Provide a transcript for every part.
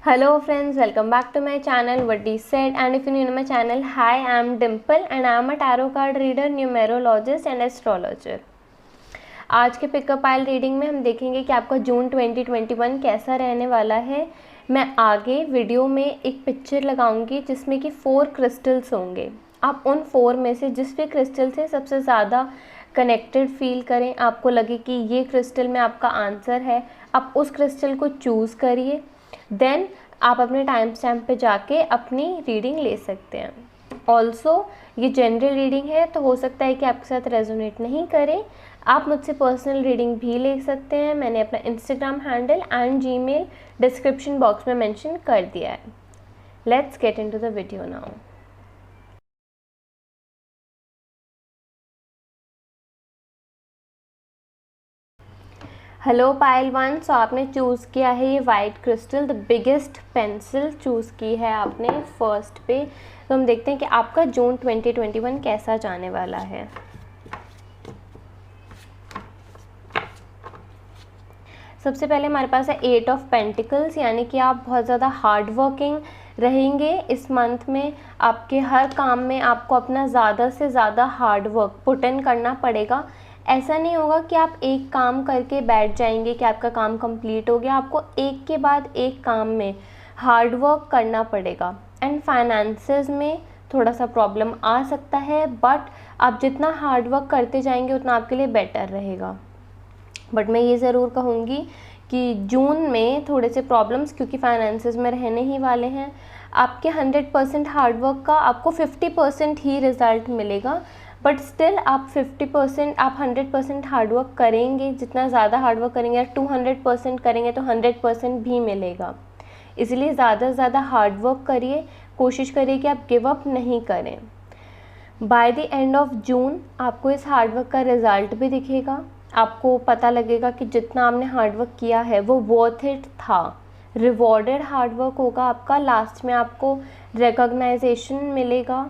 Hello friends, welcome back to my channel What Is Said, and if you're new to my channel, hi, I am Dimple and I am a tarot card reader, numerologist and astrologer. आज के pickup आइल reading में हम देखेंगे कि आपका जून 2021 कैसा रहने वाला है। मैं आगे वीडियो में एक पिक्चर लगाऊंगी जिसमें कि 4 क्रिस्टल्स होंगे। आप उन 4 में से जिस भी क्रिस्टल से सबसे ज़्यादा कनेक्टेड फील करें, आपको लगे कि ये क्रिस्टल में आपका आंसर है, आप उस क्रिस्टल को चूज़ करिए। देन आप अपने टाइम स्टैम्प पे जाके अपनी रीडिंग ले सकते हैं। ऑल्सो ये जनरल रीडिंग है, तो हो सकता है कि आपके साथ रेजोनेट नहीं करे। आप मुझसे पर्सनल रीडिंग भी ले सकते हैं। मैंने अपना Instagram handle and Gmail description box में मेंशन कर दिया है। Let's get into the video now. Hello pile 1, सो आपने चूज़ किया है ये white crystal, the biggest pencil choose की है आपने फर्स्ट पे। तो हम देखते हैं कि आपका जून 2021 कैसा जाने वाला है। सबसे पहले हमारे पास है 8 ऑफ पेंटिकल्स, यानी कि आप बहुत ज़्यादा हार्ड वर्किंग रहेंगे इस मंथ में। आपके हर काम में आपको अपना ज़्यादा से ज़्यादा हार्ड वर्क पुट इन करना पड़ेगा। ऐसा नहीं होगा कि आप एक काम करके बैठ जाएंगे कि आपका काम कंप्लीट हो गया। आपको एक के बाद एक काम में हार्ड वर्क करना पड़ेगा। एंड फाइनेंसेस में थोड़ा सा प्रॉब्लम आ सकता है, बट आप जितना हार्ड वर्क करते जाएंगे उतना आपके लिए बेटर रहेगा। बट मैं ये ज़रूर कहूँगी कि जून में थोड़े से प्रॉब्लम्स, क्योंकि फाइनेंसेस में रहने ही वाले हैं। आपके 100% हार्डवर्क का आपको 50% ही रिज़ल्ट मिलेगा, बट स्टिल आप 50% आप 100% हार्डवर्क करेंगे। जितना ज़्यादा हार्डवर्क करेंगे, 200% करेंगे तो 100% भी मिलेगा। इसलिए ज़्यादा से ज़्यादा हार्डवर्क करिए, कोशिश करिए कि आप गिव अप नहीं करें। By the end of June आपको इस हार्डवर्क का रिज़ल्ट भी दिखेगा। आपको पता लगेगा कि जितना आपने हार्डवर्क किया है वो वर्थ इट था, रिवॉर्डेड हार्डवर्क होगा आपका। लास्ट में आपको रिकॉग्नाइजेशन मिलेगा।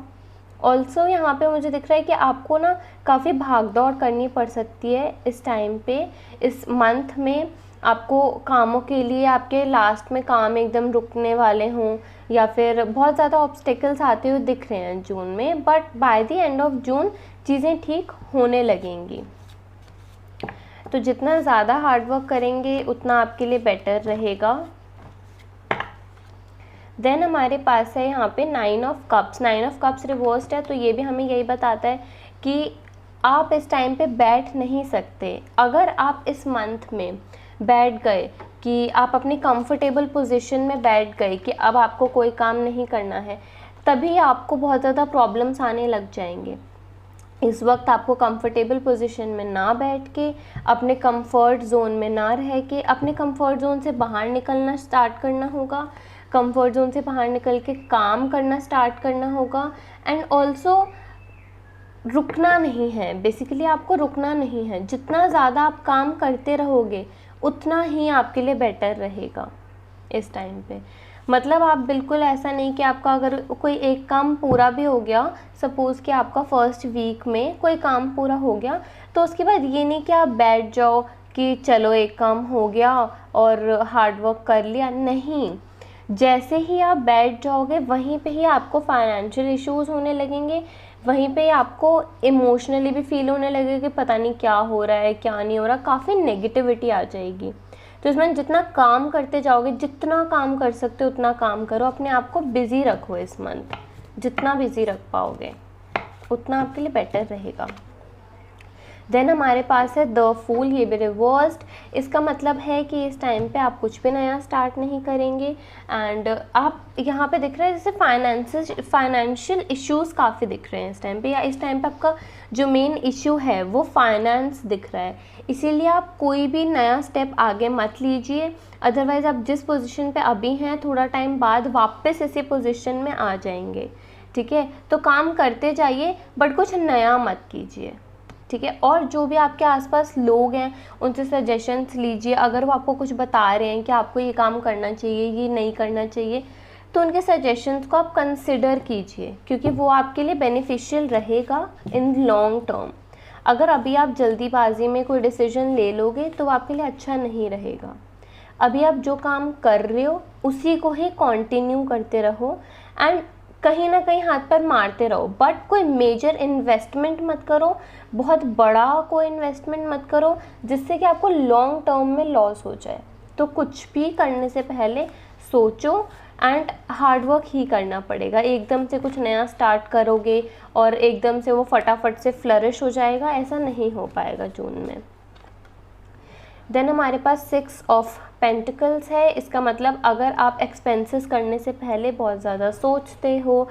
ऑल्सो यहाँ पे मुझे दिख रहा है कि आपको ना काफ़ी भाग दौड़ करनी पड़ सकती है इस टाइम पे। इस मंथ में आपको कामों के लिए आपके लास्ट में काम एकदम रुकने वाले हों, या फिर बहुत ज़्यादा ऑब्स्टेकल्स आते हुए दिख रहे हैं जून में। But by the end of June चीज़ें ठीक होने लगेंगी। तो जितना ज़्यादा हार्डवर्क करेंगे उतना आपके लिए बेटर रहेगा। देन हमारे पास है यहाँ पे 9 of cups. 9 of cups reversed है, तो ये भी हमें यही बताता है कि आप इस टाइम पे बैठ नहीं सकते। अगर आप इस मंथ में बैठ गए कि आप अपनी कंफर्टेबल पोजीशन में बैठ गए कि अब आपको कोई काम नहीं करना है, तभी आपको बहुत ज़्यादा प्रॉब्लम्स आने लग जाएंगे। इस वक्त आपको कंफर्टेबल पोजीशन में ना बैठ के, अपने कंफर्ट जोन में ना रह के, अपने कंफर्ट जोन से बाहर निकलना स्टार्ट करना होगा। कंफर्ट जोन से बाहर निकल के काम करना स्टार्ट करना होगा। एंड ऑल्सो रुकना नहीं है, बेसिकली आपको रुकना नहीं है। जितना ज़्यादा आप काम करते रहोगे उतना ही आपके लिए बेटर रहेगा इस टाइम पे। मतलब आप बिल्कुल ऐसा नहीं कि आपका अगर कोई एक काम पूरा भी हो गया, सपोज़ कि आपका फर्स्ट वीक में कोई काम पूरा हो गया, तो उसके बाद ये नहीं कि आप बैठ जाओ कि चलो एक काम हो गया और हार्डवर्क कर लिया। नहीं, जैसे ही आप बैठ जाओगे वहीं पे ही आपको फाइनेंशियल इश्यूज़ होने लगेंगे, वहीं पे आपको इमोशनली भी फील होने लगेगा कि पता नहीं क्या हो रहा है क्या नहीं हो रहा, काफ़ी नेगेटिविटी आ जाएगी। तो इसमें जितना काम करते जाओगे, जितना काम कर सकते हो उतना काम करो, अपने आप को बिज़ी रखो इस मंथ। जितना बिज़ी रख पाओगे उतना आपके लिए बेटर रहेगा। देन हमारे पास है द फूल, ये भी रिवर्स्ड। इसका मतलब है कि इस टाइम पे आप कुछ भी नया स्टार्ट नहीं करेंगे। एंड आप यहाँ पे दिख रहा है जैसे फाइनेंशियल इश्यूज़ काफ़ी दिख रहे हैं इस टाइम पे, या इस टाइम पे आपका जो मेन इशू है वो फाइनेंस दिख रहा है। इसीलिए आप कोई भी नया स्टेप आगे मत लीजिए, अदरवाइज़ आप जिस पोजीशन पे अभी हैं थोड़ा टाइम बाद वापस इसी पोजीशन में आ जाएंगे। ठीक है, तो काम करते जाइए बट कुछ नया मत कीजिए। ठीक है, और जो भी आपके आसपास लोग हैं उनसे सजेशंस लीजिए। अगर वो आपको कुछ बता रहे हैं कि आपको ये काम करना चाहिए, ये नहीं करना चाहिए, तो उनके सजेशंस को आप कंसिडर कीजिए, क्योंकि वो आपके लिए बेनिफिशियल रहेगा इन लॉन्ग टर्म। अगर अभी आप जल्दीबाजी में कोई डिसीजन ले लोगे तो वो आपके लिए अच्छा नहीं रहेगा। अभी आप जो काम कर रहे हो उसी को ही कंटिन्यू करते रहो एंड कहीं ना कहीं हाथ पर मारते रहो, बट कोई मेजर इन्वेस्टमेंट मत करो, बहुत बड़ा कोई इन्वेस्टमेंट मत करो जिससे कि आपको लॉन्ग टर्म में लॉस हो जाए। तो कुछ भी करने से पहले सोचो एंड हार्ड वर्क ही करना पड़ेगा। एकदम से कुछ नया स्टार्ट करोगे और एकदम से वो फटाफट से फ्लरिश हो जाएगा, ऐसा नहीं हो पाएगा जून में। देन हमारे पास 6 ऑफ पेंटिकल्स है। इसका मतलब अगर आप एक्सपेंसेस करने से पहले बहुत ज़्यादा सोचते हो,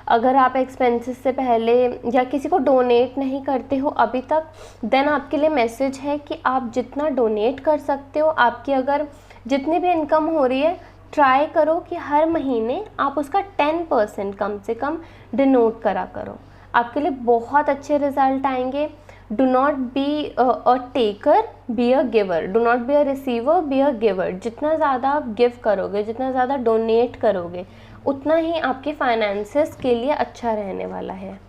अगर आप एक्सपेंसेस से पहले या किसी को डोनेट नहीं करते हो अभी तक, देन आपके लिए मैसेज है कि आप जितना डोनेट कर सकते हो, आपकी अगर जितनी भी इनकम हो रही है, ट्राई करो कि हर महीने आप उसका 10% कम से कम डिनोट करा करो। आपके लिए बहुत अच्छे रिजल्ट आएंगे। Do not be a taker, be a giver. Do not be a receiver, be a giver. जितना ज़्यादा आप गिव करोगे, जितना ज़्यादा डोनेट करोगे, उतना ही आपके फाइनेंसेस के लिए अच्छा रहने वाला है।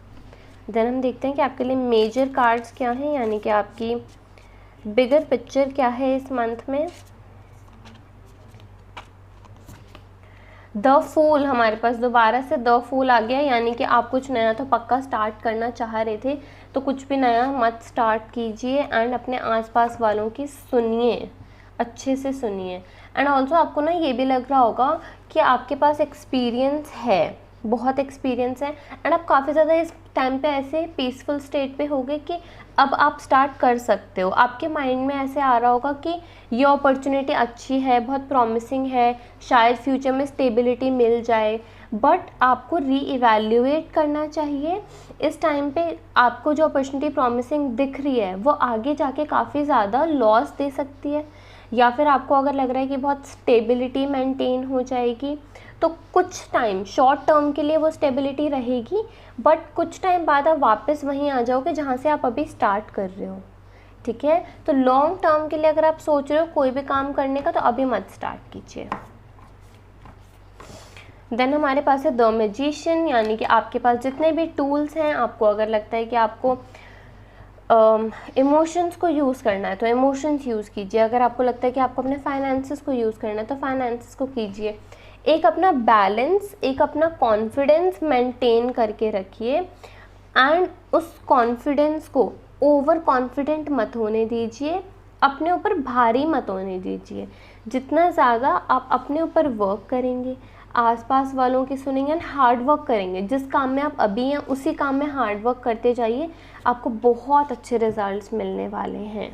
देन हम देखते हैं कि आपके लिए मेजर कार्ड्स क्या हैं, यानी कि आपकी बिगर पिक्चर क्या है इस मंथ में। द फूल हमारे पास दोबारा से द फूल आ गया, यानी कि आप कुछ नया तो पक्का स्टार्ट करना चाह रहे थे, तो कुछ भी नया मत स्टार्ट कीजिए एंड अपने आसपास वालों की सुनिए, अच्छे से सुनिए। एंड ऑल्सो आपको ना ये भी लग रहा होगा कि आपके पास एक्सपीरियंस है, बहुत एक्सपीरियंस है एंड आप काफ़ी ज़्यादा इस टाइम पे ऐसे पीसफुल स्टेट पे होगे कि अब आप स्टार्ट कर सकते हो। आपके माइंड में ऐसे आ रहा होगा कि ये अपॉर्चुनिटी अच्छी है, बहुत प्रॉमिसिंग है, शायद फ्यूचर में स्टेबिलिटी मिल जाए, बट आपको री-इवैल्यूएट करना चाहिए। इस टाइम पे आपको जो अपॉर्चुनिटी प्रॉमिसिंग दिख रही है वो आगे जाके काफ़ी ज़्यादा लॉस दे सकती है, या फिर आपको अगर लग रहा है कि बहुत स्टेबिलिटी मेंटेन हो जाएगी, तो कुछ टाइम शॉर्ट टर्म के लिए वो स्टेबिलिटी रहेगी, बट कुछ टाइम बाद आप वापस वहीं आ जाओगे जहाँ से आप अभी स्टार्ट कर रहे हो। ठीक है, तो लॉन्ग टर्म के लिए अगर आप सोच रहे हो कोई भी काम करने का, तो अभी मत स्टार्ट कीजिए। देन हमारे पास है द मैजिशियन, यानी कि आपके पास जितने भी टूल्स हैं, आपको अगर लगता है कि आपको इमोशंस को यूज़ करना है तो इमोशंस यूज़ कीजिए। अगर आपको लगता है कि आपको अपने फाइनेंसेस को यूज़ करना है तो फाइनेंसेस को कीजिए। एक अपना बैलेंस, एक अपना कॉन्फिडेंस मेंटेन करके रखिए एंड उस कॉन्फिडेंस को ओवर कॉन्फिडेंट मत होने दीजिए, अपने ऊपर भारी मत होने दीजिए। जितना ज़्यादा आप अपने ऊपर वर्क करेंगे, आसपास वालों की सुनेंगे एंड हार्ड वर्क करेंगे, जिस काम में आप अभी हैं उसी काम में हार्ड वर्क करते जाइए, आपको बहुत अच्छे रिजल्ट्स मिलने वाले हैं।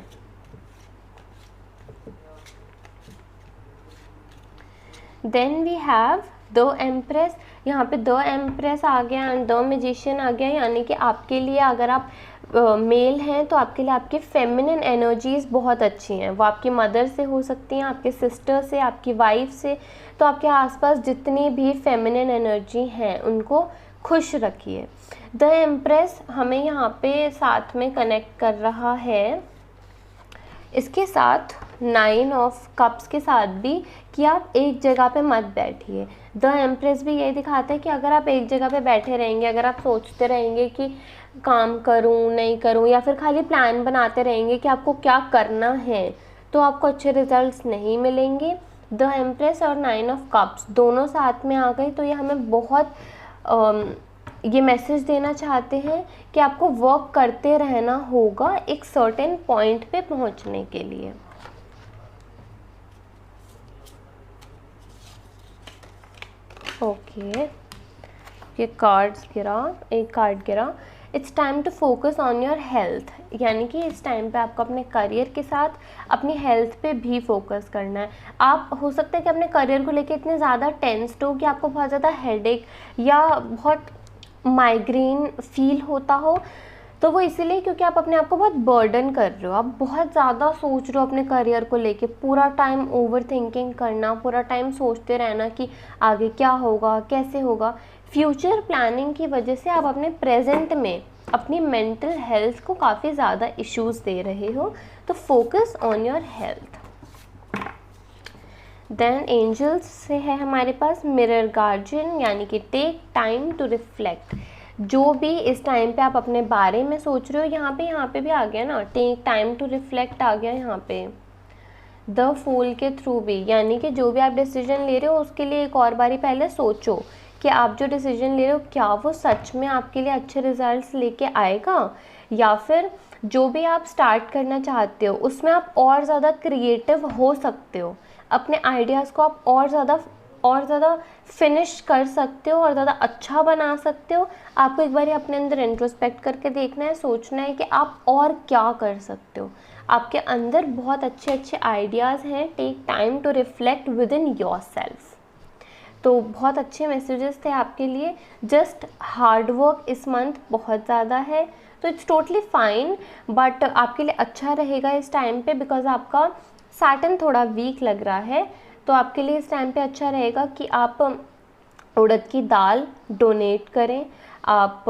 Then we have the empress. यहाँ पे द एम्प्रेस आ गया एंड द मैजिशियन आ गया, यानी कि आपके लिए अगर आप मेल हैं तो आपके लिए आपकी फेमिनिन एनर्जीज़ बहुत अच्छी हैं। वो आपकी मदर से हो सकती हैं, आपके सिस्टर से, आपकी वाइफ से। तो आपके आसपास जितनी भी फेमिनिन एनर्जी हैं उनको खुश रखिए। द एम्प्रेस हमें यहाँ पे साथ में कनेक्ट कर रहा है इसके साथ 9 ऑफ कप्स के साथ भी, कि आप एक जगह पे मत बैठिए। द एम्प्रेस भी ये दिखाता है कि अगर आप एक जगह पे बैठे रहेंगे, अगर आप सोचते रहेंगे कि काम करूं नहीं करूं, या फिर खाली प्लान बनाते रहेंगे कि आपको क्या करना है, तो आपको अच्छे रिजल्ट्स नहीं मिलेंगे। द एम्प्रेस और 9 ऑफ कप्स दोनों साथ में आ गई, तो ये हमें बहुत ये मैसेज देना चाहते हैं कि आपको वर्क करते रहना होगा एक सर्टेन पॉइंट पे पहुंचने के लिए। ओके, ये कार्ड्स गिरा, एक कार्ड गिरा। It's time to focus on your health, यानी कि इस टाइम पे आपको अपने करियर के साथ अपनी हेल्थ पे भी फोकस करना है। आप हो सकता है कि अपने करियर को लेके इतने ज़्यादा टेंस्ड हो कि आपको बहुत ज़्यादा हेडेक या बहुत माइग्रेन फील होता हो, तो वो इसीलिए क्योंकि आप अपने आप को बहुत बर्डन कर रहे हो, आप बहुत ज़्यादा सोच रहे हो अपने करियर को लेके, पूरा टाइम ओवर थिंकिंग करना, पूरा टाइम सोचते रहना कि आगे क्या होगा, कैसे होगा। फ्यूचर प्लानिंग की वजह से आप अपने प्रेजेंट में अपनी मेंटल हेल्थ को काफ़ी ज़्यादा इश्यूज़ दे रहे हो, तो focus on your health. Then angels से है हमारे पास मिरर गार्जियन, यानी कि टेक टाइम टू रिफ्लेक्ट। जो भी इस टाइम पे आप अपने बारे में सोच रहे हो, यहाँ पे भी आ गया ना, टेक टाइम टू रिफ्लेक्ट आ गया यहाँ पे। द फूल के थ्रू भी, यानी कि जो भी आप डिसीजन ले रहे हो उसके लिए एक और बारी पहले सोचो कि आप जो डिसीजन ले रहे हो क्या वो सच में आपके लिए अच्छे रिजल्ट्स लेके आएगा, या फिर जो भी आप स्टार्ट करना चाहते हो उसमें आप और ज़्यादा क्रिएटिव हो सकते हो, अपने आइडियाज़ को आप और ज़्यादा फिनिश कर सकते हो और ज़्यादा अच्छा बना सकते हो। आपको एक बार अपने अंदर इंट्रोस्पेक्ट करके देखना है, सोचना है कि आप और क्या कर सकते हो। आपके अंदर बहुत अच्छे अच्छे आइडियाज़ हैं। Take time to reflect within yourself. तो बहुत अच्छे मैसेजेस थे आपके लिए। जस्ट हार्ड वर्क इस मंथ बहुत ज़्यादा है, तो इट्स टोटली फाइन, बट आपके लिए अच्छा रहेगा इस टाइम पे, बिकॉज आपका सैटर्न थोड़ा वीक लग रहा है। तो आपके लिए इस टाइम पे अच्छा रहेगा कि आप उड़द की दाल डोनेट करें, आप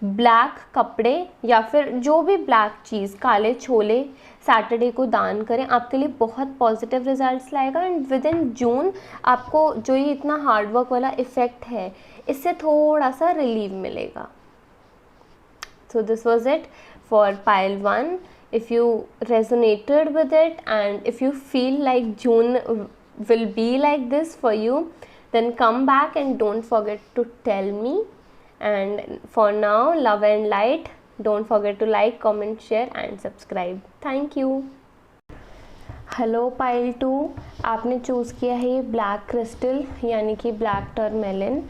ब्लैक कपड़े या फिर जो भी ब्लैक चीज़, काले छोले सैटरडे को दान करें। आपके लिए बहुत पॉजिटिव रिजल्ट्स लाएगा एंड विद इन जून आपको जो ये इतना हार्डवर्क वाला इफ़ेक्ट है इससे थोड़ा सा रिलीव मिलेगा। So this was it for pile 1. If you resonated with it and if you feel like June will be like this for you, then come back and don't forget to tell me. And for now, love and light. Don't forget to like, comment, share and subscribe. Thank you. Hello pile 2, आपने choose किया है ये black crystal यानी कि black टर्मेलिन।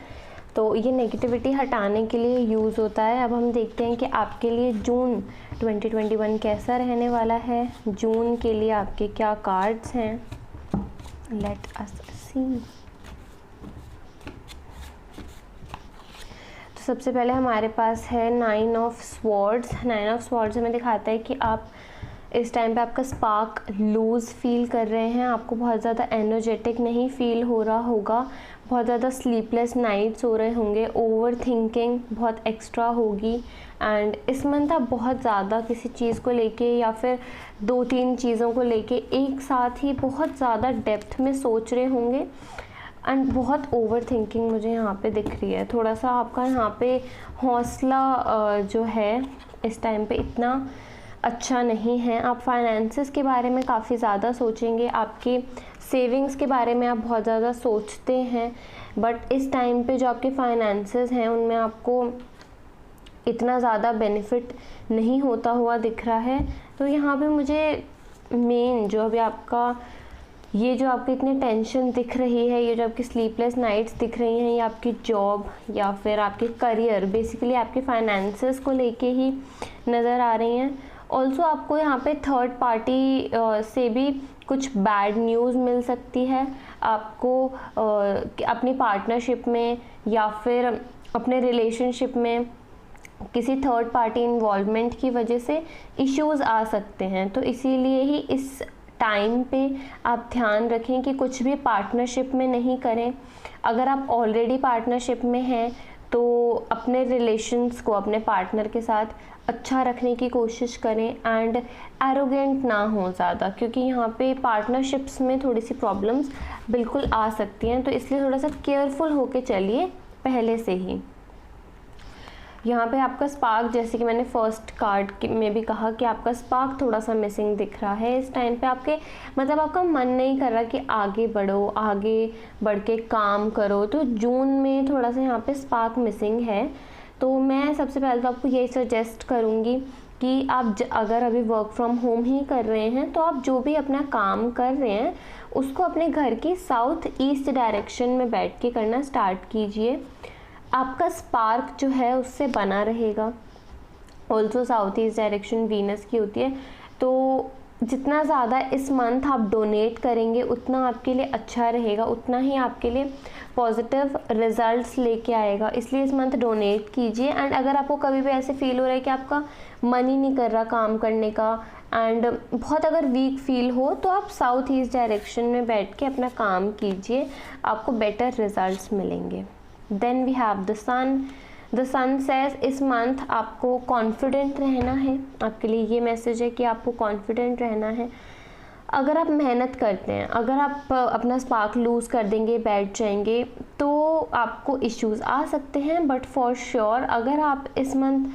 तो ये negativity हटाने के लिए यूज़ होता है। अब हम देखते हैं कि आपके लिए जून 2021 कैसा रहने वाला है। जून के लिए आपके क्या कार्ड्स हैं, लेट अस सी। तो सबसे पहले हमारे पास है 9 ऑफ स्वॉर्ड्स। 9 ऑफ स्वॉर्ड्स हमें दिखाता है कि आप इस टाइम पे आपका स्पार्क लूज़ फील कर रहे हैं, आपको बहुत ज़्यादा एनर्जेटिक नहीं फील हो रहा होगा, बहुत ज़्यादा स्लीपलेस नाइट्स हो रहे होंगे, ओवर थिंकिंग बहुत एक्स्ट्रा होगी। एंड इस मंथ आप बहुत ज़्यादा किसी चीज़ को लेके या फिर 2-3 चीज़ों को लेके एक साथ ही बहुत ज़्यादा डेप्थ में सोच रहे होंगे एंड बहुत ओवर थिंकिंग मुझे यहाँ पे दिख रही है। थोड़ा सा आपका यहाँ पे हौसला जो है इस टाइम पे इतना अच्छा नहीं है। आप फाइनेंसेस के बारे में काफ़ी ज़्यादा सोचेंगे, आपके सेविंग्स के बारे में आप बहुत ज़्यादा सोचते हैं, बट इस टाइम पे जो आपके फाइनेंसेस हैं उनमें आपको इतना ज़्यादा बेनिफिट नहीं होता हुआ दिख रहा है। तो यहाँ पे मुझे मेन जो अभी आपका ये जो आपकी इतनी टेंशन दिख रही है, ये जो आपकी स्लीपलेस नाइट्स दिख रही हैं, ये आपकी जॉब या फिर आपके करियर, बेसिकली आपके फाइनेंसेस को लेके ही नज़र आ रही हैं। ऑल्सो आपको यहाँ पे थर्ड पार्टी से भी कुछ बैड न्यूज़ मिल सकती है। आपको अपनी पार्टनरशिप में या फिर अपने रिलेशनशिप में किसी थर्ड पार्टी इन्वॉल्वमेंट की वजह से इश्यूज़ आ सकते हैं। तो इसीलिए ही इस टाइम पे आप ध्यान रखें कि कुछ भी पार्टनरशिप में नहीं करें। अगर आप ऑलरेडी पार्टनरशिप में हैं तो अपने रिलेशंस को अपने पार्टनर के साथ अच्छा रखने की कोशिश करें एंड एरोगेंट ना हो ज़्यादा, क्योंकि यहाँ पे पार्टनरशिप्स में थोड़ी सी प्रॉब्लम्स बिल्कुल आ सकती हैं। तो इसलिए थोड़ा सा केयरफुल होके चलिए पहले से ही। यहाँ पे आपका स्पार्क, जैसे कि मैंने फर्स्ट कार्ड में भी कहा कि आपका स्पार्क थोड़ा सा मिसिंग दिख रहा है इस टाइम पे। आपके मतलब आपका मन नहीं कर रहा कि आगे बढ़ो, आगे बढ़ के काम करो। तो जून में थोड़ा सा यहाँ पे स्पार्क मिसिंग है। तो मैं सबसे पहले तो आपको यही सजेस्ट करूँगी कि आप अगर अभी वर्क फ्रॉम होम ही कर रहे हैं तो आप जो भी अपना काम कर रहे हैं उसको अपने घर की साउथ ईस्ट डायरेक्शन में बैठ के करना स्टार्ट कीजिए। आपका स्पार्क जो है उससे बना रहेगा। Also south east direction Venus की होती है, तो जितना ज़्यादा इस मंथ आप डोनेट करेंगे उतना आपके लिए अच्छा रहेगा, उतना ही आपके लिए पॉजिटिव रिजल्ट्स लेके आएगा। इसलिए इस मंथ डोनेट कीजिए। एंड अगर आपको कभी भी ऐसे फील हो रहा है कि आपका मन ही नहीं कर रहा काम करने का एंड बहुत अगर वीक फील हो, तो आप साउथ ईस्ट डायरेक्शन में बैठ के अपना काम कीजिए, आपको बेटर रिजल्ट्स मिलेंगे। Then we have the sun. The sun says इस मंथ आपको कॉन्फिडेंट रहना है। आपके लिए ये मैसेज है कि आपको कॉन्फिडेंट रहना है। अगर आप मेहनत करते हैं, अगर आप अपना स्पार्क लूज़ कर देंगे, बैठ जाएंगे, तो आपको इश्यूज़ आ सकते हैं, बट फॉर श्योर अगर आप इस मंथ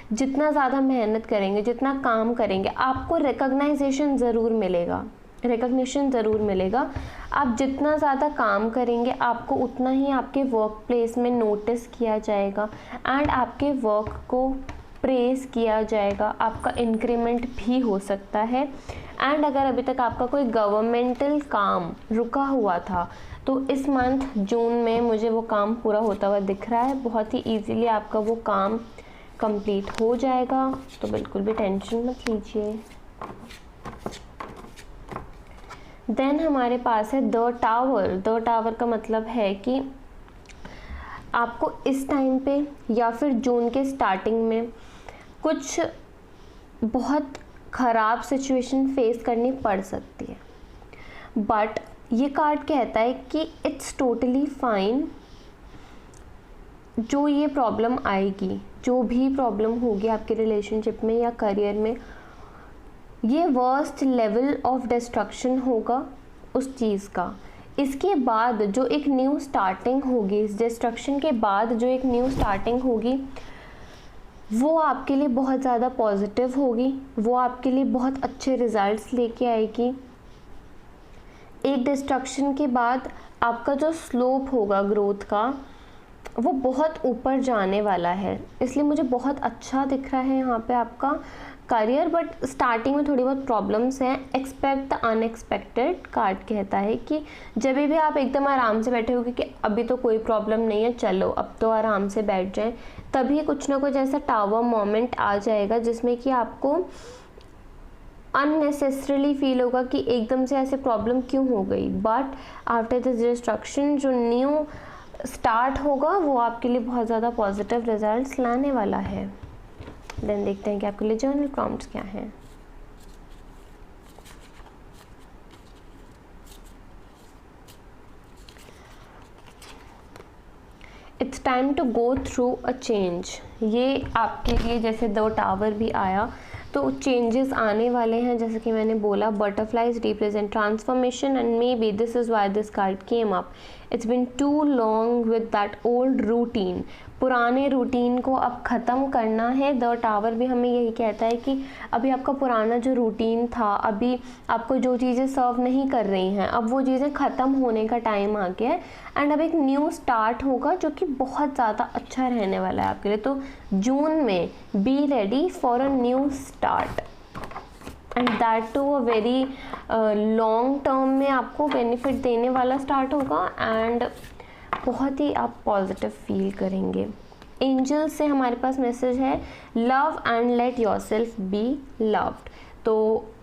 जितना ज़्यादा मेहनत करेंगे, जितना काम करेंगे, आपको रिकग्नाइजेशन ज़रूर मिलेगा, रिकग्निशन ज़रूर मिलेगा। आप जितना ज़्यादा काम करेंगे आपको उतना ही आपके वर्क प्लेस में नोटिस किया जाएगा एंड आपके वर्क को प्रेज़ किया जाएगा, आपका इंक्रीमेंट भी हो सकता है। एंड अगर अभी तक आपका कोई गवर्नमेंटल काम रुका हुआ था तो इस मंथ जून में मुझे वो काम पूरा होता हुआ दिख रहा है। बहुत ही ईजीली आपका वो काम कंप्लीट हो जाएगा, तो बिल्कुल भी टेंशन मत लीजिए। देन हमारे पास है द टावर। द टावर का मतलब है कि आपको इस टाइम पे या फिर जून के स्टार्टिंग में कुछ बहुत ख़राब सिचुएशन फेस करनी पड़ सकती है, बट ये कार्ड कहता है कि इट्स टोटली फाइन। जो ये प्रॉब्लम आएगी, जो भी प्रॉब्लम होगी आपके रिलेशनशिप में या करियर में, ये वर्स्ट लेवल ऑफ डिस्ट्रक्शन होगा उस चीज़ का। इसके बाद जो एक न्यू स्टार्टिंग होगी, इस डिस्ट्रक्शन के बाद जो एक न्यू स्टार्टिंग होगी वो आपके लिए बहुत ज़्यादा पॉजिटिव होगी, वो आपके लिए बहुत अच्छे रिजल्ट्स लेके आएगी। एक डिस्ट्रक्शन के बाद आपका जो स्लोप होगा ग्रोथ का वो बहुत ऊपर जाने वाला है, इसलिए मुझे बहुत अच्छा दिख रहा है यहाँ पे आपका करियर। बट स्टार्टिंग में थोड़ी बहुत प्रॉब्लम्स हैं। एक्सपेक्ट द अनएक्सपेक्टेड कार्ड कहता है कि जब भी आप एकदम आराम से बैठे होगे कि अभी तो कोई प्रॉब्लम नहीं है, चलो अब तो आराम से बैठ जाएं, तभी कुछ ना कुछ ऐसा टावर मोमेंट आ जाएगा जिसमें कि आपको अननेसेसरीली फील होगा कि एकदम से ऐसे प्रॉब्लम क्यों हो गई। बट आफ्टर दिस डिस्ट्रक्शन जो न्यू स्टार्ट होगा वो आपके लिए बहुत ज़्यादा पॉजिटिव रिजल्ट्स लाने वाला है। देन देखते हैं कि आपके लिए जर्नल प्रॉम्प्ट्स क्या हैं। It's time to go through a change. ये आपके लिए जैसे द टावर भी आया तो चेंजेस आने वाले हैं, जैसे कि मैंने बोला butterflies represent transformation and maybe this is why this card came up. It's been too long with that old routine. पुराने रूटीन को अब ख़त्म करना है। द टावर भी हमें यही कहता है कि अभी आपका पुराना जो रूटीन था, अभी आपको जो चीज़ें सर्व नहीं कर रही हैं, अब वो चीज़ें ख़त्म होने का टाइम आ गया है एंड अब एक न्यू स्टार्ट होगा जो कि बहुत ज़्यादा अच्छा रहने वाला है आपके लिए। तो जून में be ready for a new start and that to a very long term में आपको बेनिफिट देने वाला स्टार्ट होगा एंड बहुत ही आप पॉजिटिव फील करेंगे। एंजल से हमारे पास मैसेज है love and let yourself be loved. तो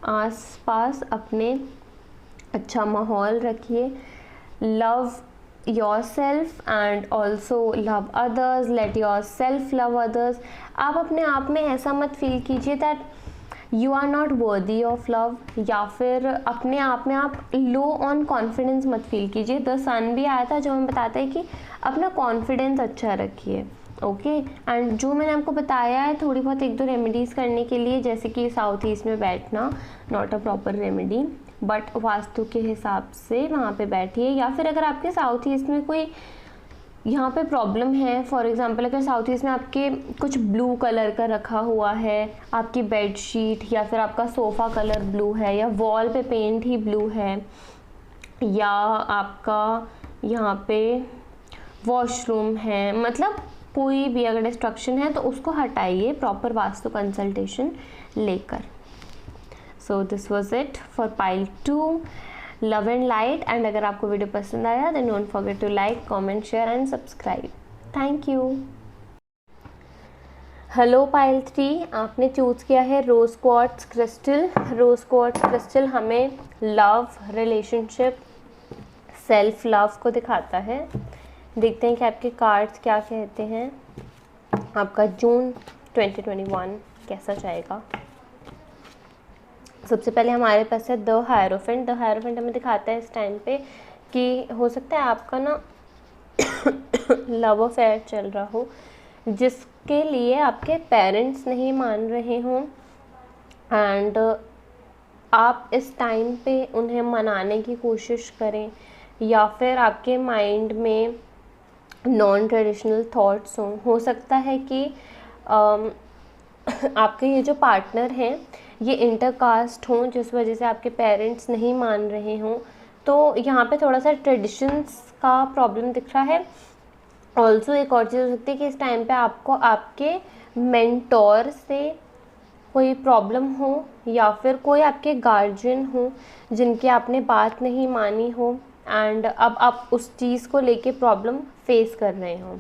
आसपास अपने अच्छा माहौल रखिए, love yourself and also love others, let yourself love others. आप अपने आप में ऐसा मत फील कीजिए that you are not worthy of love, या फिर अपने आप में आप लो ऑन कॉन्फिडेंस मत फील कीजिए। द सन भी आया था जो हमें बताता है कि अपना कॉन्फिडेंस अच्छा रखिए, ओके। एंड जो मैंने आपको बताया है थोड़ी बहुत एक दो रेमेडीज़ करने के लिए, जैसे कि साउथ ईस्ट में बैठना, not a proper remedy but vastu के हिसाब से वहाँ पे बैठिए। या फिर अगर आपके साउथ ईस्ट में कोई यहाँ पे प्रॉब्लम है, फॉर एग्जांपल अगर साउथ ईस्ट में आपके कुछ ब्लू कलर का रखा हुआ है, आपकी बेड शीट या फिर आपका सोफ़ा कलर ब्लू है, या वॉल पे पेंट ही ब्लू है, या आपका यहाँ पे वॉशरूम है, मतलब कोई भी अगर डिस्ट्रक्शन है तो उसको हटाइए प्रॉपर वास्तु कंसल्टेशन लेकर। So this was it for pile 2 love and light. And अगर आपको वीडियो पसंद आया then don't forget to like, comment, share and subscribe. Thank you. Hello pile 3, आपने चूज़ किया है rose quartz crystal. Rose quartz crystal हमें love, relationship, self love को दिखाता है। देखते हैं कि आपके कार्ड्स क्या कहते हैं। आपका जून 2021 कैसा जाएगा। सबसे पहले हमारे पास है द हायरोफेंट। द हायरोफेंट हमें दिखाता है इस टाइम पे कि हो सकता है आपका ना लव अफेयर चल रहा हो जिसके लिए आपके पेरेंट्स नहीं मान रहे हों एंड आप इस टाइम पे उन्हें मनाने की कोशिश करें, या फिर आपके माइंड में नॉन ट्रेडिशनल थॉट्स हों। हो सकता है कि आपके ये जो पार्टनर हैं ये इंटरकास्ट हों, जिस वजह से आपके पेरेंट्स नहीं मान रहे हों, तो यहाँ पे थोड़ा सा ट्रेडिशंस का प्रॉब्लम दिख रहा है। ऑल्सो एक और चीज़ हो सकती है कि इस टाइम पे आपको आपके मेंटोर से कोई प्रॉब्लम हो, या फिर कोई आपके गार्जियन हो जिनकी आपने बात नहीं मानी हो, एंड अब आप उस चीज़ को लेके प्रॉब्लम फेस कर रहे हो,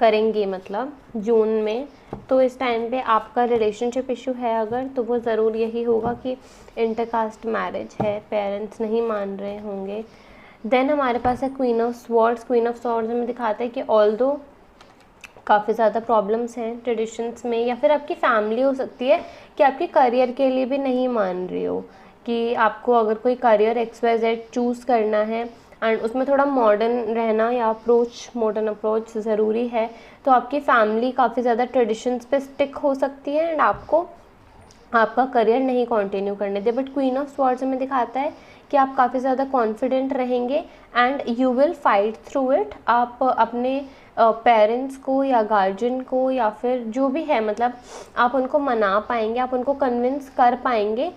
करेंगे मतलब जून में। तो इस टाइम पे आपका रिलेशनशिप इशू है अगर, तो वो ज़रूर यही होगा कि इंटरकास्ट मैरिज है, पेरेंट्स नहीं मान रहे होंगे। देन हमारे पास है queen of swords. Queen of swords हमें दिखाता है कि ऑल्दो काफ़ी ज़्यादा प्रॉब्लम्स हैं ट्रेडिशंस में, या फिर आपकी फैमिली हो सकती है कि आपके करियर के लिए भी नहीं मान रही हो, कि आपको अगर कोई करियर XYZ चूज़ करना है एंड उसमें थोड़ा मॉडर्न रहना या मॉडर्न अप्रोच ज़रूरी है, तो आपकी फैमिली काफ़ी ज़्यादा ट्रेडिशंस पे स्टिक हो सकती है एंड आपको आपका करियर नहीं कंटिन्यू करने दे। बट क्वीन ऑफ स्वॉर्ड्स हमें दिखाता है कि आप काफ़ी ज़्यादा कॉन्फिडेंट रहेंगे and you will fight through it. आप अपने पेरेंट्स को या गार्जियन को या फिर जो भी है, मतलब आप उनको मना पाएंगे, आप उनको कन्विंस कर पाएंगे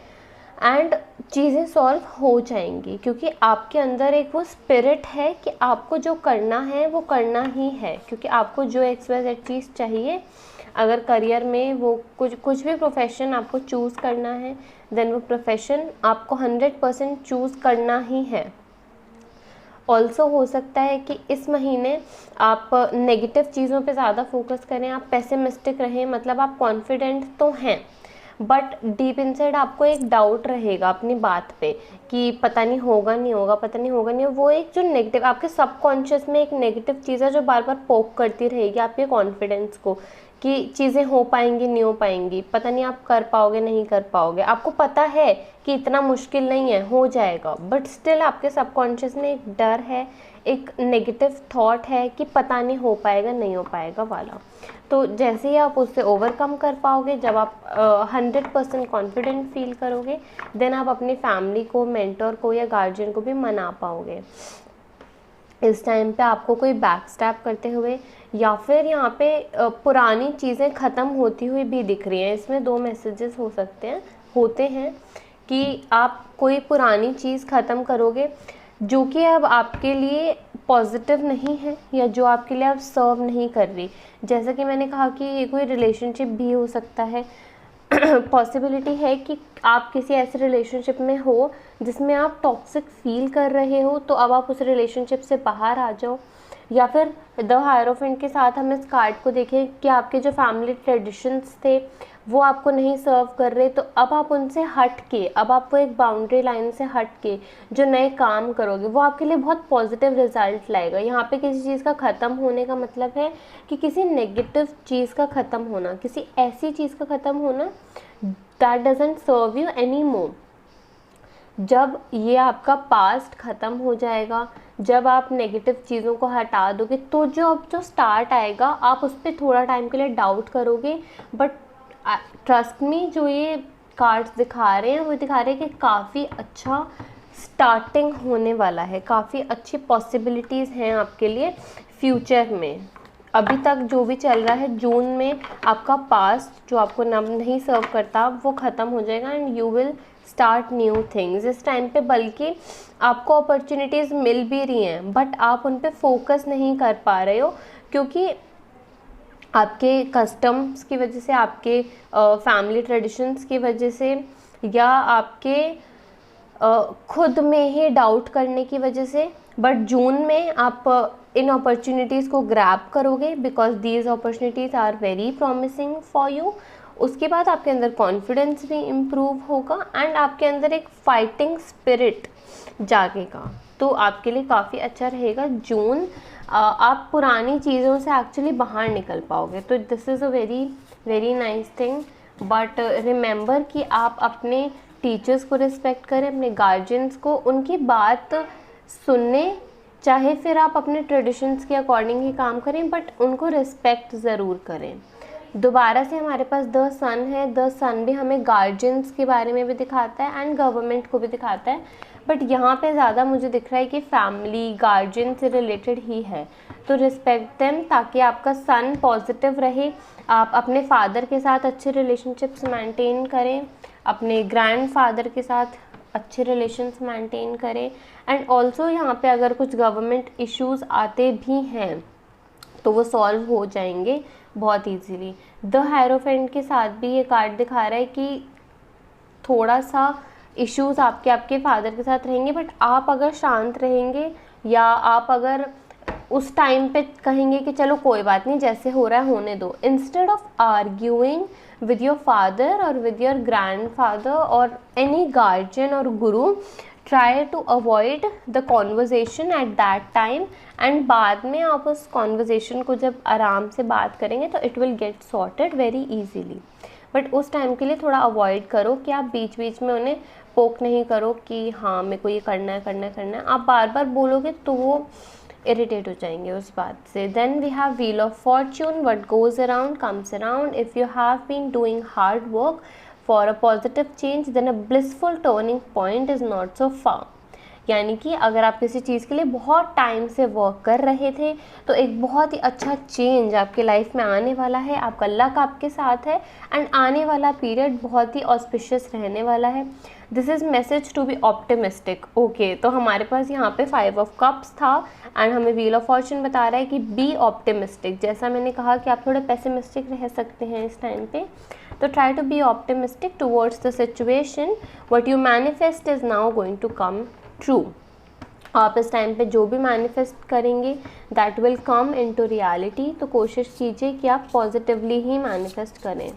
एंड चीज़ें सॉल्व हो जाएंगी, क्योंकि आपके अंदर एक वो स्पिरिट है कि आपको जो करना है वो करना ही है, क्योंकि आपको जो XYZ चीज़ चाहिए, अगर करियर में वो कुछ भी प्रोफेशन आपको चूज़ करना है, देन वो प्रोफेशन आपको 100% चूज़ करना ही है। ऑल्सो हो सकता है कि इस महीने आप नेगेटिव चीज़ों पे ज़्यादा फोकस करें, आप पेसिमिस्टिक रहें, मतलब आप कॉन्फिडेंट तो हैं बट डीप इनसाइड आपको एक डाउट रहेगा अपनी बात पे कि पता नहीं होगा नहीं होगा, पता नहीं होगा नहीं होगा। वो एक जो नेगेटिव आपके सबकॉन्शियस में एक नेगेटिव चीज़ है जो बार बार पोक करती रहेगी आपके कॉन्फिडेंस को, कि चीज़ें हो पाएंगी नहीं हो पाएंगी, पता नहीं आप कर पाओगे नहीं कर पाओगे। आपको पता है कि इतना मुश्किल नहीं है, हो जाएगा, बट स्टिल आपके सबकॉन्शियस में एक डर है, एक नेगेटिव थॉट है कि पता नहीं हो पाएगा नहीं हो पाएगा वाला। तो जैसे ही आप उससे ओवरकम कर पाओगे, जब आप 100% कॉन्फिडेंट फील करोगे, देन आप अपनी फैमिली को, मेंटर को या गार्जियन को भी मना पाओगे। इस टाइम पे आपको कोई बैक स्टैप करते हुए या फिर यहाँ पे पुरानी चीज़ें ख़त्म होती हुई भी दिख रही हैं। इसमें 2 मैसेजेस होते हैं कि आप कोई पुरानी चीज़ ख़त्म करोगे जो कि अब आपके लिए पॉजिटिव नहीं है, या जो आपके लिए अब सर्व नहीं कर रही। जैसा कि मैंने कहा कि ये कोई रिलेशनशिप भी हो सकता है। पॉसिबिलिटी है कि आप किसी ऐसे रिलेशनशिप में हो जिसमें आप टॉक्सिक फील कर रहे हो, तो अब आप उस रिलेशनशिप से बाहर आ जाओ। या फिर द हायरोफेंट के साथ हम इस कार्ड को देखें कि आपके जो फैमिली ट्रेडिशंस थे वो आपको नहीं सर्व कर रहे, तो अब आप उनसे हट के, अब आप वो एक बाउंड्री लाइन से हट के जो नए काम करोगे वो आपके लिए बहुत पॉजिटिव रिजल्ट लाएगा। यहाँ पे किसी चीज़ का ख़त्म होने का मतलब है कि किसी नेगेटिव चीज़ का ख़त्म होना, किसी ऐसी चीज़ का ख़त्म होना that doesn't serve you any more. जब ये आपका पास्ट ख़त्म हो जाएगा, जब आप नेगेटिव चीज़ों को हटा दोगे, तो जो स्टार्ट आएगा आप उस पर थोड़ा टाइम के लिए डाउट करोगे, बट ट्रस्ट मी, जो ये कार्ड्स दिखा रहे हैं वो दिखा रहे हैं कि काफ़ी अच्छा स्टार्टिंग होने वाला है, काफ़ी अच्छी पॉसिबिलिटीज़ हैं आपके लिए फ्यूचर में। अभी तक जो भी चल रहा है, जून में आपका पास्ट जो आपको नहीं सर्व करता वो ख़त्म हो जाएगा and you will start new things. इस टाइम पे बल्कि आपको अपॉर्चुनिटीज़ मिल भी रही हैं बट आप उन पे फोकस नहीं कर पा रहे हो, क्योंकि आपके कस्टम्स की वजह से, आपके फैमिली ट्रेडिशंस की वजह से, या आपके खुद में ही डाउट करने की वजह से। बट जून में आप इन अपॉर्चुनिटीज़ को ग्रैब करोगे because these opportunities are very promising for you. उसके बाद आपके अंदर कॉन्फिडेंस भी इम्प्रूव होगा एंड आपके अंदर एक फाइटिंग स्पिरिट जागेगा, तो आपके लिए काफ़ी अच्छा रहेगा जून। आप पुरानी चीज़ों से एक्चुअली बाहर निकल पाओगे, तो this is a very very nice thing. But remember कि आप अपने टीचर्स को रिस्पेक्ट करें, अपने गार्जियंस को, उनकी बात सुनने, चाहे फिर आप अपने ट्रेडिशंस के अकॉर्डिंग ही काम करें, बट उनको रिस्पेक्ट ज़रूर करें। दोबारा से हमारे पास द सन है। द सन भी हमें गार्जियंस के बारे में भी दिखाता है एंड गवर्नमेंट को भी दिखाता है, बट यहाँ पे ज़्यादा मुझे दिख रहा है कि फैमिली गार्जियन से रिलेटेड ही है। तो रिस्पेक्ट देम, ताकि आपका सन पॉजिटिव रहे, आप अपने फादर के साथ अच्छे रिलेशनशिप्स मेंटेन करें, अपने ग्रैंडफादर के साथ अच्छे रिलेशंस मेंटेन करें। एंड ऑल्सो यहाँ पे अगर कुछ गवर्नमेंट इश्यूज़ आते भी हैं तो वो सॉल्व हो जाएंगे बहुत इजीली। द हायरोफेंट के साथ भी ये कार्ड दिखा रहा है कि थोड़ा सा इश्यूज़ आपके फादर के साथ रहेंगे, बट आप अगर शांत रहेंगे या आप अगर उस टाइम पे कहेंगे कि चलो कोई बात नहीं, जैसे हो रहा है होने दो, instead of arguing with your father or with your grandfather or any guardian or guru, try to avoid the conversation at that time, and बाद में आप उस conversation को जब आराम से बात करेंगे तो it will get sorted very easily। But उस टाइम के लिए थोड़ा अवॉइड करो कि आप बीच बीच में उन्हें पोक नहीं करो कि हाँ मेरे को ये करना है करना है करना है। आप बार बार बोलोगे तो वो इरिटेट हो जाएंगे उस बात से। Then we have wheel of fortune, what goes around comes around. If you have been doing hard work for a positive change then a blissful turning point is not so far. यानी कि अगर आप किसी चीज़ के लिए बहुत time से work कर रहे थे तो एक बहुत ही अच्छा चेंज आपके लाइफ में आने वाला है, आपका लक आपके साथ है एंड आने वाला पीरियड बहुत ही ऑस्पिशियस रहने वाला है। This is message to be optimistic. Okay, तो हमारे पास यहाँ पे 5 ऑफ कप्स था एंड हमें व्हील ऑफ फॉर्च्यून बता रहा है कि बी ऑप्टिमिस्टिक। जैसा मैंने कहा कि आप थोड़े पेसिमिस्टिक रह सकते हैं इस टाइम पे, तो try to be optimistic towards the situation. What you manifest is now going to come true. आप इस टाइम पे जो भी मैनिफेस्ट करेंगे that will come into reality. तो कोशिश कीजिए कि आप पॉजिटिवली ही मैनिफेस्ट करें।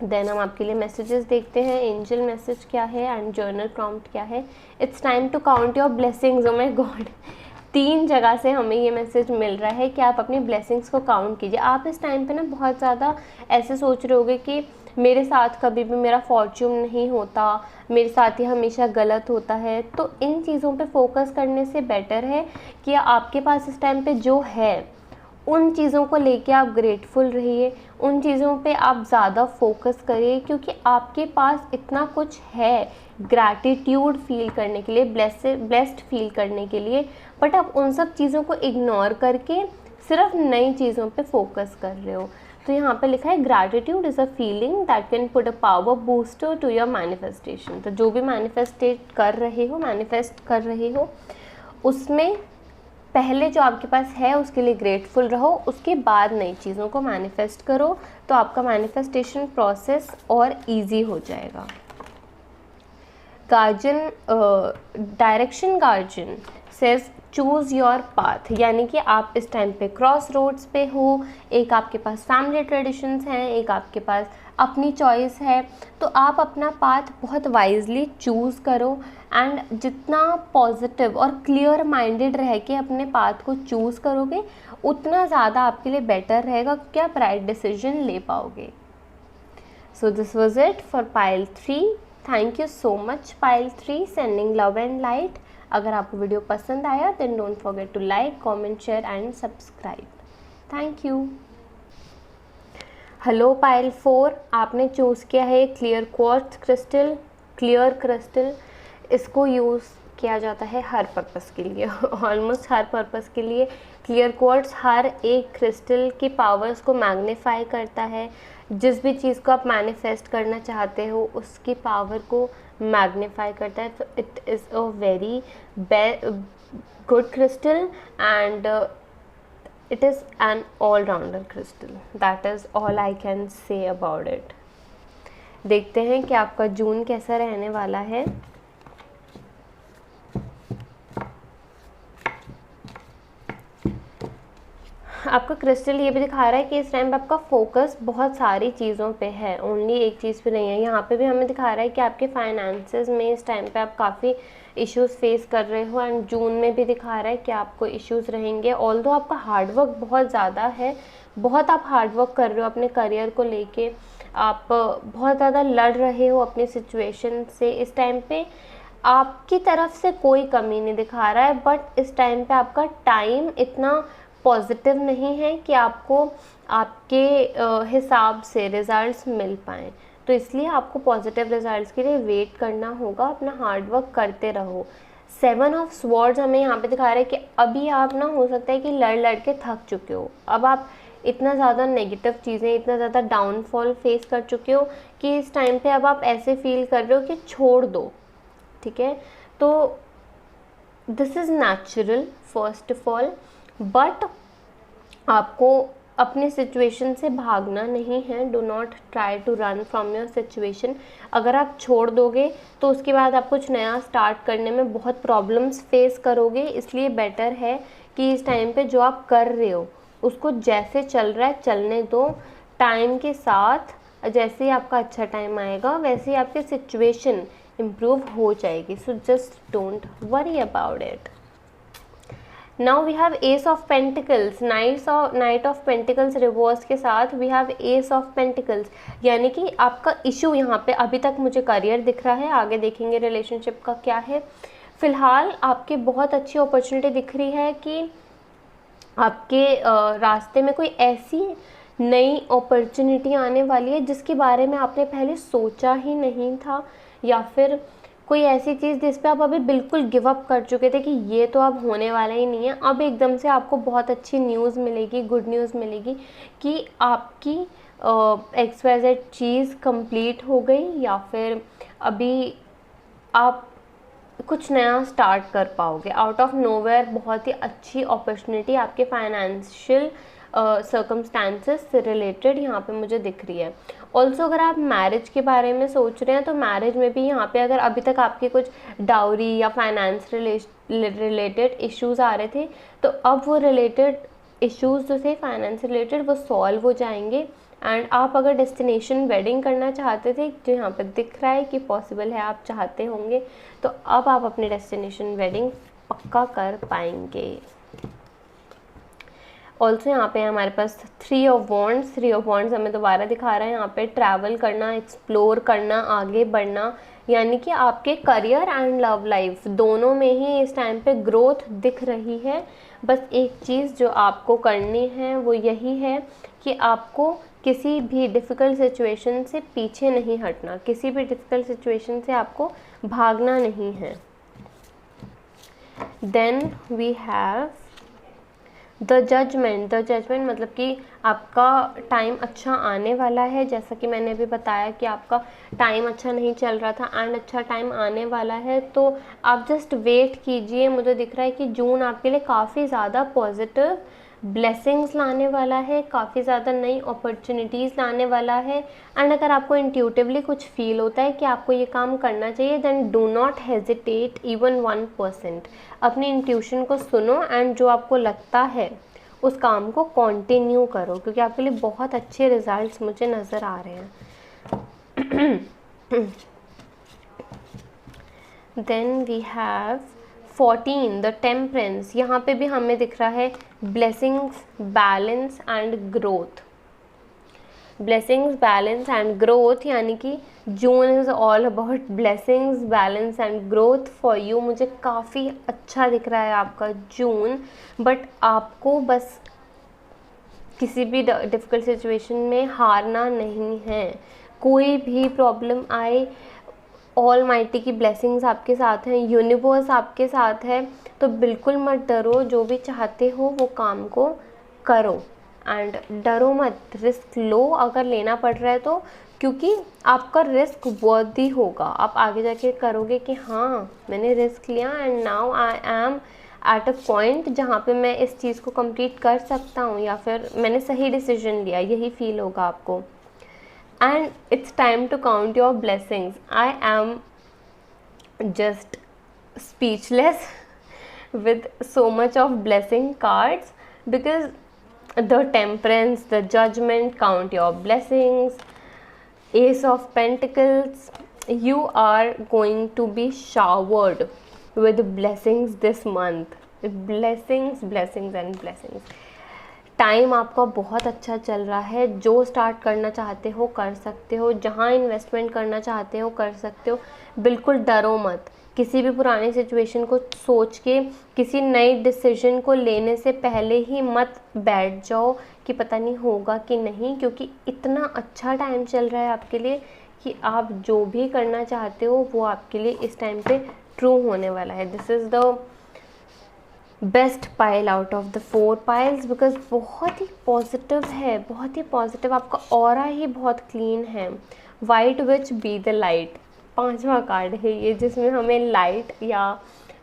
देन हम आपके लिए मैसेजेस देखते हैं, एंजल मैसेज क्या है एंड जर्नल प्रॉम्प्ट क्या है। It's time to count your blessings. Oh my god, 3 जगह से हमें ये मैसेज मिल रहा है कि आप अपनी ब्लेसिंग्स को काउंट कीजिए। आप इस टाइम पे ना बहुत ज़्यादा ऐसे सोच रहे होगे कि मेरे साथ कभी भी मेरा फॉर्च्यून नहीं होता, मेरे साथ ही हमेशा गलत होता है। तो इन चीज़ों पे फोकस करने से बेटर है कि आपके पास इस टाइम पे जो है उन चीज़ों को लेके आप ग्रेटफुल रहिए, उन चीज़ों पे आप ज़्यादा फोकस करिए, क्योंकि आपके पास इतना कुछ है ग्रैटिट्यूड फील करने के लिए, ब्लेस्ड फील करने के लिए, बट आप उन सब चीज़ों को इग्नोर करके सिर्फ नई चीज़ों पे फोकस कर रहे हो। तो यहाँ पे लिखा है gratitude is a feeling that can put a power booster to your manifestation. तो जो भी मैनिफेस्ट कर रहे हो उसमें पहले जो आपके पास है उसके लिए ग्रेटफुल रहो, उसके बाद नई चीज़ों को मैनिफेस्ट करो, तो आपका मैनिफेस्टेशन प्रोसेस और इजी हो जाएगा। Guardian, direction guardian says choose your path, यानी कि आप इस टाइम पे क्रॉस रोड्स पे हो। एक आपके पास फैमिली ट्रेडिशंस हैं, एक आपके पास अपनी चॉइस है, तो आप अपना पाथ बहुत वाइजली चूज़ करो एंड जितना पॉजिटिव और क्लियर माइंडेड रह के अपने पाथ को चूज़ करोगे उतना ज़्यादा आपके लिए बेटर रहेगा, क्योंकि आप राइट डिसीजन ले पाओगे। So this was it for pile 3। Thank you so much pile 3, sending love and light. अगर आपको वीडियो पसंद आया then don't forget to like, comment, share and subscribe. Thank you. Hello pile 4, आपने choose किया है clear quartz crystal. Clear crystal इसको use किया जाता है हर पर्पस के लिए, ऑलमोस्ट हर पर्पस के लिए। क्लियर क्वार्ट्ज हर एक क्रिस्टल की पावर्स को मैग्नीफाई करता है। जिस भी चीज़ को आप मैनिफेस्ट करना चाहते हो उसकी पावर को मैग्नीफाई करता है। तो it is a very good crystal and it is an all-rounder crystal. That is all I can say about it. देखते हैं कि आपका जून कैसा रहने वाला है। आपका क्रिस्टल ये भी दिखा रहा है कि इस टाइम पे आपका फोकस बहुत सारी चीज़ों पे है, ओनली एक चीज़ पे नहीं है। यहाँ पे भी हमें दिखा रहा है कि आपके फाइनेंसेस में इस टाइम पे आप काफ़ी इश्यूज़ फेस कर रहे हो एंड जून में भी दिखा रहा है कि आपको इश्यूज़ रहेंगे। ऑल्दो आपका हार्डवर्क बहुत ज़्यादा है, बहुत आप हार्डवर्क कर रहे हो अपने करियर को लेके, आप बहुत ज़्यादा लड़ रहे हो अपनी सिचुएशन से। इस टाइम पे आपकी तरफ से कोई कमी नहीं दिखा रहा है, बट इस टाइम पे आपका टाइम इतना पॉजिटिव नहीं है कि आपको आपके हिसाब से रिज़ल्ट्स मिल पाएँ। तो इसलिए आपको पॉजिटिव रिजल्ट्स के लिए वेट करना होगा, अपना हार्ड वर्क करते रहो। 7 ऑफ स्वॉर्ड्स हमें यहाँ पे दिखा रहा है कि अभी आप ना, हो सकता है कि लड़ के थक चुके हो, अब आप इतना ज़्यादा नेगेटिव चीज़ें, इतना ज़्यादा डाउनफॉल फेस कर चुके हो कि इस टाइम पे अब आप ऐसे फील कर रहे हो कि छोड़ दो। ठीक है, तो this is natural first of all, but आपको अपने सिचुएशन से भागना नहीं है। Do not try to run from your situation. अगर आप छोड़ दोगे तो उसके बाद आप कुछ नया स्टार्ट करने में बहुत प्रॉब्लम्स फेस करोगे। इसलिए बेटर है कि इस टाइम पे जो आप कर रहे हो उसको जैसे चल रहा है चलने दो। टाइम के साथ जैसे ही आपका अच्छा टाइम आएगा वैसे ही आपकी सिचुएशन इम्प्रूव हो जाएगी। So just don't worry about it. Now we have ace of pentacles, knight of pentacles reverse के साथ we have ace of pentacles, यानी कि आपका इशू यहाँ पे अभी तक मुझे करियर दिख रहा है, आगे देखेंगे रिलेशनशिप का क्या है। फिलहाल आपके बहुत अच्छी अपॉर्चुनिटी दिख रही है कि आपके रास्ते में कोई ऐसी नई अपॉर्चुनिटी आने वाली है जिसके बारे में आपने पहले सोचा ही नहीं था, या फिर कोई ऐसी चीज़ जिस पे आप अभी बिल्कुल गिव अप कर चुके थे कि ये तो अब होने वाला ही नहीं है। अब एकदम से आपको बहुत अच्छी न्यूज़ मिलेगी, गुड न्यूज़ मिलेगी कि आपकी XYZ चीज़ कंप्लीट हो गई, या फिर अभी आप कुछ नया स्टार्ट कर पाओगे। आउट ऑफ नोवेयर बहुत ही अच्छी अपॉर्चुनिटी आपके फाइनेंशियल सर्कमस्टांसेस से रिलेटेड यहाँ पे मुझे दिख रही है। ऑल्सो अगर आप मैरिज के बारे में सोच रहे हैं तो मैरिज में भी यहाँ पे अगर अभी तक आपके कुछ डाउरी या फाइनेंस रिलेटेड इश्यूज़ आ रहे थे तो अब वो रिलेटेड इश्यूज़ जो थे फाइनेंस रिलेटेड वो सॉल्व हो जाएंगे। एंड आप अगर डेस्टिनेशन वेडिंग करना चाहते थे, जो यहाँ पर दिख रहा है कि पॉसिबल है, आप चाहते होंगे, तो अब आप अपनी डेस्टिनेशन वेडिंग पक्का कर पाएंगे। ऑल्सो यहाँ पे हमारे पास 3 ऑफ वॉन्ड्स हमें दोबारा दिखा रहा है यहाँ पे ट्रैवल करना, एक्सप्लोर करना, आगे बढ़ना, यानी कि आपके करियर एंड लव लाइफ दोनों में ही इस टाइम पे ग्रोथ दिख रही है। बस एक चीज़ जो आपको करनी है वो यही है कि आपको किसी भी डिफ़िकल्ट सिचुएशन से पीछे नहीं हटना, किसी भी डिफ़िकल्ट सिचुएशन से आपको भागना नहीं है। Then we have the judgement मतलब कि आपका टाइम अच्छा आने वाला है। जैसा कि मैंने अभी बताया कि आपका टाइम अच्छा नहीं चल रहा था एंड अच्छा टाइम आने वाला है, तो आप जस्ट वेट कीजिए। मुझे दिख रहा है कि जून आपके लिए काफ़ी ज़्यादा पॉजिटिव ब्लेसिंग्स लाने वाला है, काफ़ी ज़्यादा नई अपॉर्चुनिटीज़ लाने वाला है। एंड अगर आपको इंट्यूटिवली कुछ फील होता है कि आपको ये काम करना चाहिए, then do not hesitate even 1%। अपनी इंट्यूशन को सुनो एंड जो आपको लगता है उस काम को कंटिन्यू करो, क्योंकि आपके लिए बहुत अच्छे रिजल्ट्स मुझे नज़र आ रहे हैं। Then we have 14 the temperance. यहाँ पे भी हमें दिख रहा है blessings, balance and growth. Blessings, balance and growth, यानी कि June is all about blessings, balance and growth for you. मुझे काफ़ी अच्छा दिख रहा है आपका जून, बट आपको बस किसी भी डिफ़िकल्ट सिचुएशन में हारना नहीं है। कोई भी प्रॉब्लम आए, ऑल माइटी की ब्लेसिंग्स आपके साथ हैं, यूनिवर्स आपके साथ है, तो बिल्कुल मत डरो। जो भी चाहते हो वो काम को करो एंड डरो मत, रिस्क लो अगर लेना पड़ रहा है तो, क्योंकि आपका रिस्क वर्दी होगा। आप आगे जाके करोगे कि हाँ मैंने रिस्क लिया and now I am at a point जहाँ पे मैं इस चीज़ को कंप्लीट कर सकता हूँ, या फिर मैंने सही डिसीजन लिया, यही फील होगा आपको। And it's time to count your blessings. I am just speechless with so much of blessing cards, because the temperance, the judgment, count your blessings, ace of pentacles, you are going to be showered with blessings this month. Blessings and blessings. Time आपका बहुत अच्छा चल रहा है, जो start करना चाहते हो कर सकते हो, जहाँ इन्वेस्टमेंट करना चाहते हो कर सकते हो। बिल्कुल डरो मत, किसी भी पुरानी सिचुएशन को सोच के किसी नई डिसीजन को लेने से पहले ही मत बैठ जाओ कि पता नहीं होगा कि नहीं, क्योंकि इतना अच्छा टाइम चल रहा है आपके लिए कि आप जो भी करना चाहते हो वो आपके लिए इस टाइम पे ट्रू होने वाला है। This is the best pile out of the 4 piles, because बहुत ही पॉजिटिव है, बहुत ही पॉजिटिव, आपका ऑरा ही बहुत क्लीन है। White which be the light 5वां कार्ड है ये, जिसमें हमें लाइट या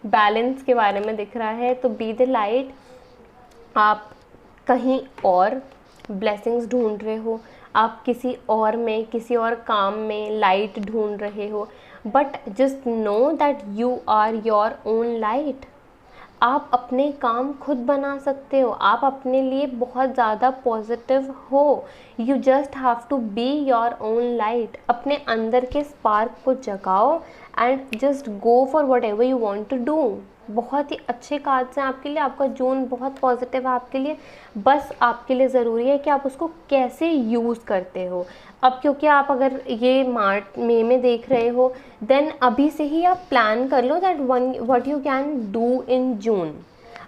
बैलेंस के बारे में दिख रहा है। तो बी द लाइट, आप कहीं और ब्लेसिंग्स ढूंढ रहे हो, आप किसी और में, किसी और काम में लाइट ढूंढ रहे हो, but just know that you are your own light. आप अपने काम खुद बना सकते हो, आप अपने लिए बहुत ज़्यादा पॉजिटिव हो। You just have to be your own light. अपने अंदर के स्पार्क को जगाओ and just go for whatever you want to do. बहुत ही अच्छे कार्ड्स हैं आपके लिए, आपका जून बहुत पॉजिटिव है आपके लिए। बस आपके लिए ज़रूरी है कि आप उसको कैसे यूज़ करते हो। अब क्योंकि आप अगर ये मई में देख रहे हो, देन अभी से ही आप प्लान कर लो that what you can do in June.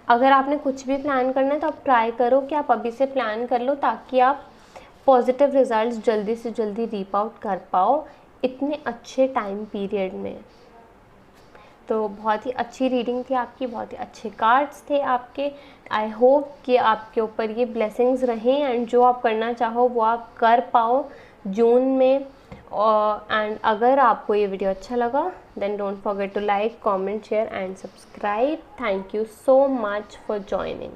अगर आपने कुछ भी प्लान करना है तो आप ट्राई करो कि आप अभी से प्लान कर लो, ताकि आप पॉजिटिव रिजल्ट्स जल्दी से जल्दी रीप आउट कर पाओ इतने अच्छे टाइम पीरियड में। तो बहुत ही अच्छी रीडिंग थी आपकी, बहुत ही अच्छे कार्ड्स थे आपके। आई होप कि आपके ऊपर ये ब्लेसिंग्स रहें एंड जो आप करना चाहो वो आप कर पाओ जून में। एंड अगर आपको ये वीडियो अच्छा लगा then don't forget to like, comment, share and subscribe. Thank you so much for joining.